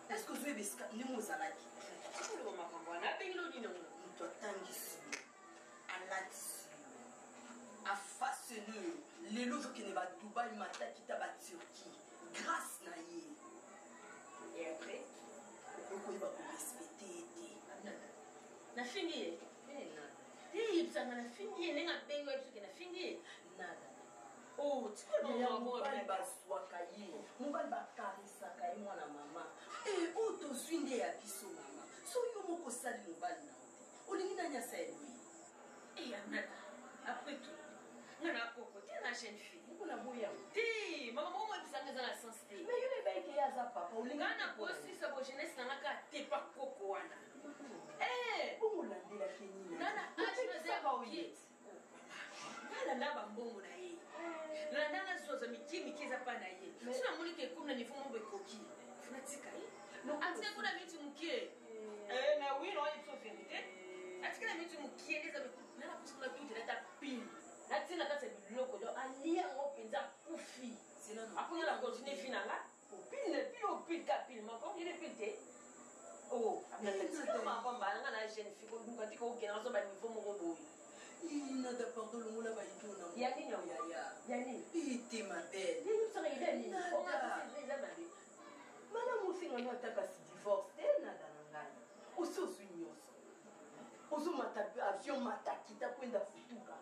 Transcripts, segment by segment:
Est-ce que vous avez des mots à la vie? à façonneux les lots qui ne va Dubaï mata qui t'a battu Turquie grâce na yé et après pourquoi il va respecter na fini et ça na fini n'a bengo et na fini nada oh tu peux pas mobile ba swakaye mobile ba karisa kai mwana mama et auto swinde ya biso mama so yo moko sali mobile na olingi na nya saeli et nada après tout nana koko tu es la jeune fille on a boya ti maman moi ça me dans la sensité mais yo le bail que ya za papa olingi nana ko si ça bo jeunesse na ka te pas koko wana eh bongo landela kenina nana achina zeba oyi nana ndaba mbongo na ye nana ndana zoza mikimi kiza pa na ye sina muli ke kumna ni fumo bekoki funatika ye no atika kuna miti mukie na oui non il faut vérité atika na miti mukie ndeza nana kusukuna tuti na tapini natina kati ya biloko do alia ngo penza kufi apunga na continue finanga opile pile opile kapile mako ile pile oh na mama mbanga na jeune fille ko ngati ko kena so ba niveau moko boyi nada pardon le mot là bas il tourne ya nini ya nini ite ma belle ni sanga ile nini on a passé les années mana musinga no ataka si divorce te nada nangani usosu nyoso ozo mata avion mata kita kwenda futuka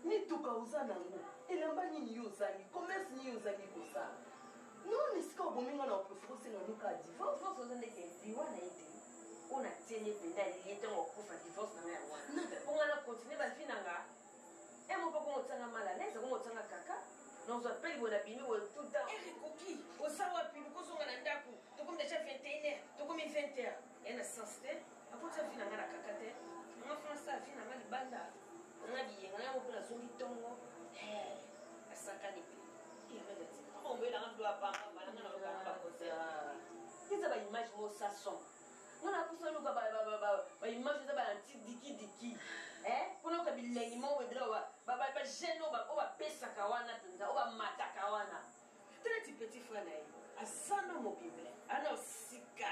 mituka uza nango elamba nini yo ozangi commerce nini yo ozangi kosala non esika obominga na oprefere osenga noka divorce divorce ozandeke liwa na ete ona tieni penda liye ntango okufa divorce nanga yango wana onga na continue bafi nanga emo mpo komotsanga mala lese komotsanga kaka nozwa peli boye na bimi boye tout temps ekoki oza wapi kozonga na ndako tokomi deja 21h tokomi 20h ya na sens te akotisa fi nanga na kaka te anga france afi nanga libanda anga biyenga yango mpo nazongi ntongo asakani pe ombelanga ndo apanga balanga na lokanga bakosa eza baimage mo sason ngana kusa luka baimage eza baanti diki mpona oka bilengi mo webila bagene o bapesaka wana mpenza o bamataka wana tala ti petit frère na ye azana mobimble ana osika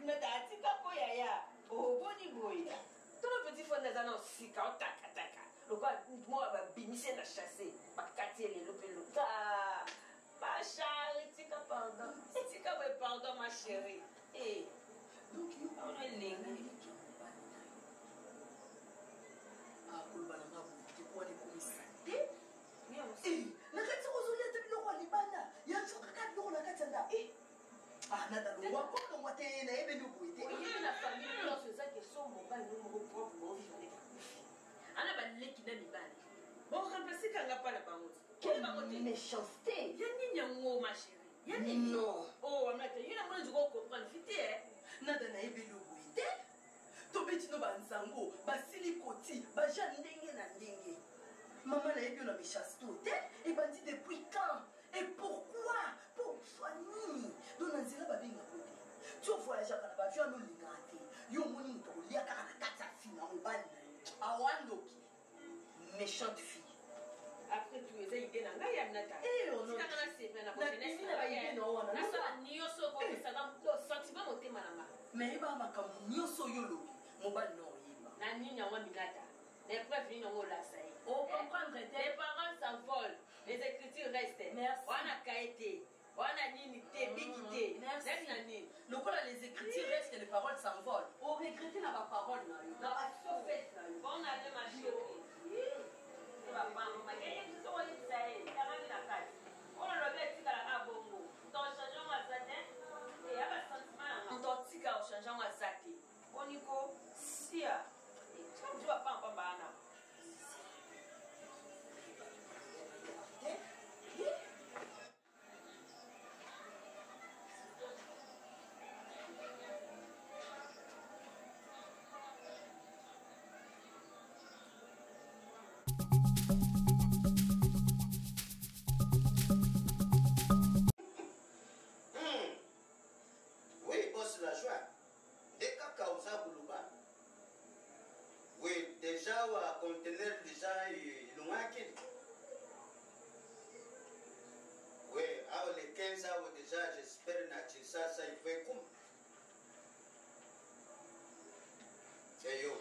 nata atika mpo yaya oboni boye tolo petit frère na eza na osika otakataka lokwa moi babimise na chasse bakati elelo mpe loka bachari tika pardon tika boye pardon ma chérie donc ono elengi akoloba nanga boye wana ekomisa te na kati ozolia te biloko ya libanda yazokaka biloko na kati ya nda nadalongwa kolongwa te nayebeli oboye te oyebi na famille nyonso eza question mobali no moko propre boovivre ana baleki na mibali boremplace kanga mpa na bango quelle méchanceté ya nini yango ma chérie ya nini non amata yo nango nzoko okomprendre fite nada nayebeli oboye te tobeti no banzango basili koti baja ndenge na ndenge mama nayebi yo na méchanceté te ebandi depuis quand et pourquoi pour soigner donc na nzela babenga kote ti ovoyageaka na bavio ano olingaka te yo omoni moto olia kaka na kati ya fina mobali na yo awandoki méchante fille après tout eza ide na ngai ya nata tikanga na sepe na kojenesnasala nyonso okokesanga sentiment motema na nga mais yebaka makambo nyonso oyo olobi mobali na oyeba na nini yango minata na épreuve nini yango olasa ye ocomprendre te les parents s'envolent les écritures restent wana kaye te wana nini te biki te nani na nini lokola les écritures restent les paroles s'envolent oregrete na baparole na yo na basofete na yo bon ale ma chérie Oui, boss la joie. Dès qu'à causa Boulouba. Oui, déjà, on va contenir déjà loin qu'il. Oui, avant les 15 ans déjà, j'espère que ça il fait comme. Et yo.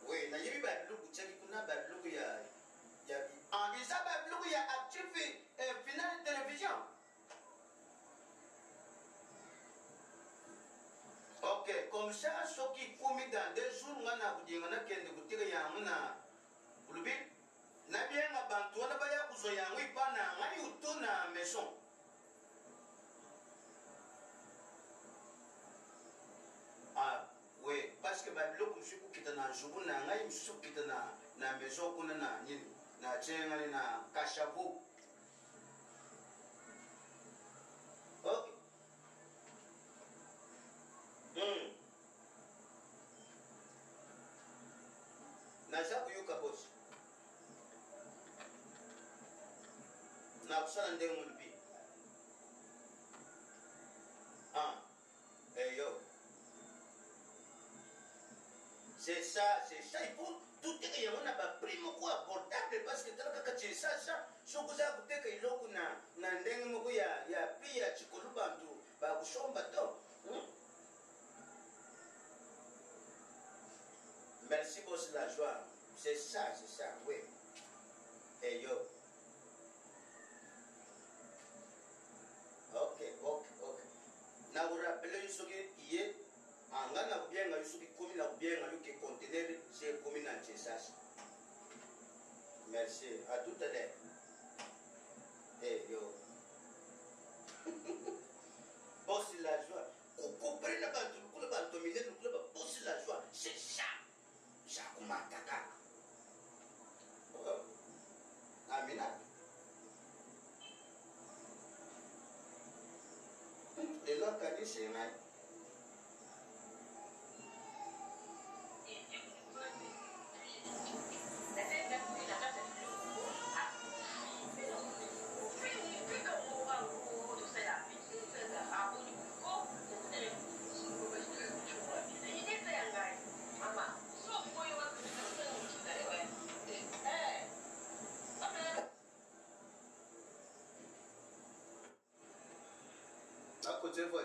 Oui, na yiri ba lugu cheki kuna ba lugu ya en isa ba lugu ya actif final de télévision. Ok, comme ça, ceux qui commis dans 2 jours, on a vous dit on a qu'un de vous dire ya on a bulubi. Na bien abantu na ba ya kuzo ya ngui pa na ngai utu na maison. Ah, oui, parce que bah le monsieur qui est dans jour na ngai monsieur qui est na maison kuna na nini na chenga na kashavo. Ok. Na sabu yuka boss. Na kusala ndenge mulubi. Ah. Eh yo. C'est ça, il faut tout est qu'il y a un prime quoi abordable parce que quand tu ça, je vous ai dit que l'eau na ndenge moko ya pia chikolubantu ba kushomba to. Merci boss la joie. C'est ça, oui. Et yo. Ok. Na vous rappelez ce qui est angana bien nga yusuki komi na bien nga yuki conteneur c'est komi na Tchesas. Merci, à tout à l'heure. Eh yo. Boss la joie. Comprendre la bantu, le bantu dominer le club, boss la joie, c'est ça. Ça comment attaquer. Amina. Et là quand il s'est mal. À côté de vous.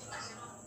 Gracias.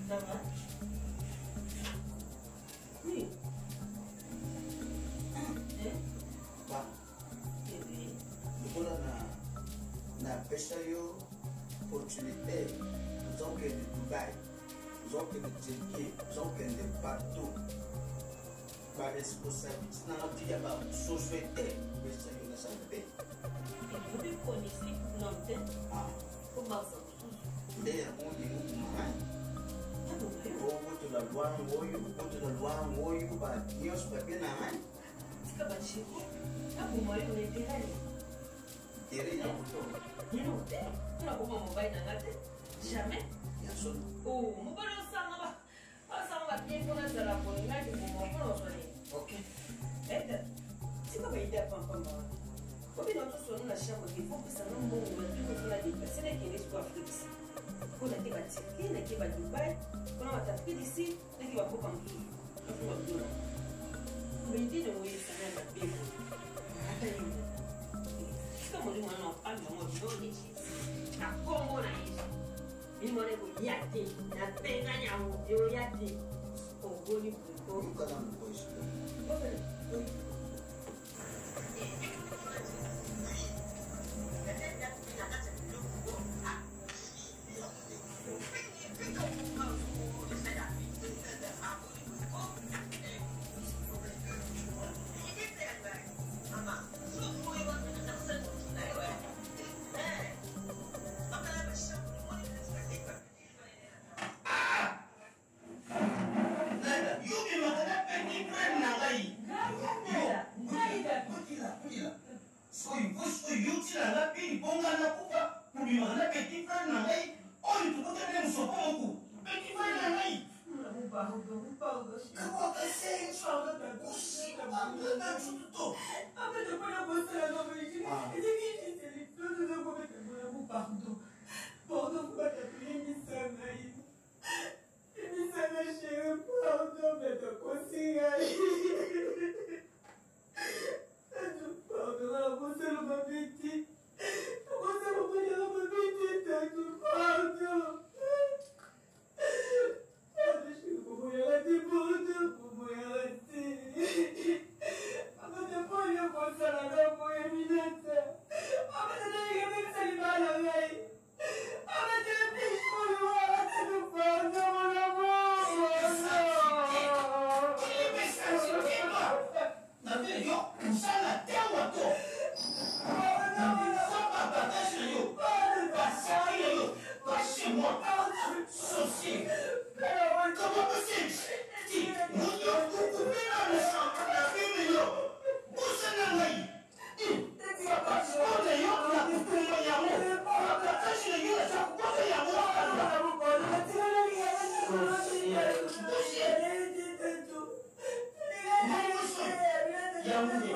Ça va? Oui. Bah, na pesa yo opportunité, nous avons que de Dubaï, nous avons que de Turquie, nous avons que de partout. Par responsabilité, nous avons dit qu'il y a une société, mais ça y est, ça fait. Et vous connaissez non Ah, comment ça? d'ailleurs, on dit nous, maman. La loi, contre la loi, Dieu se fait bien. C'est comme chez vous. Ah, vous m'avez on est terrain. Terrain, il y a longtemps. On a comment mon bail dans la tête? Jamais. il y a son. Oh, mon bail ça va bien pour la salle pour nous là, je vais m'en soigner. Ok. Aide. C'est quoi l'idée à papa? Comme nous tous sommes dans la chambre, il faut que ça nous monte, on va tout la déplacer, là qui est l'espoir Afrique. On a été bâti, on a été bâti Dubaï, on a tapé d'ici, on a été bâti comme tout. On a tout là. Mais il dit de moi, ça n'a pas bien. Attends, c'est comme on dit, on a pas de moi, je dois dire. À quoi on a dit? Il m'a dit qu'il y a des, il y a des gagnants, il y a des. On va lui pour le coup. Oui. Yeah.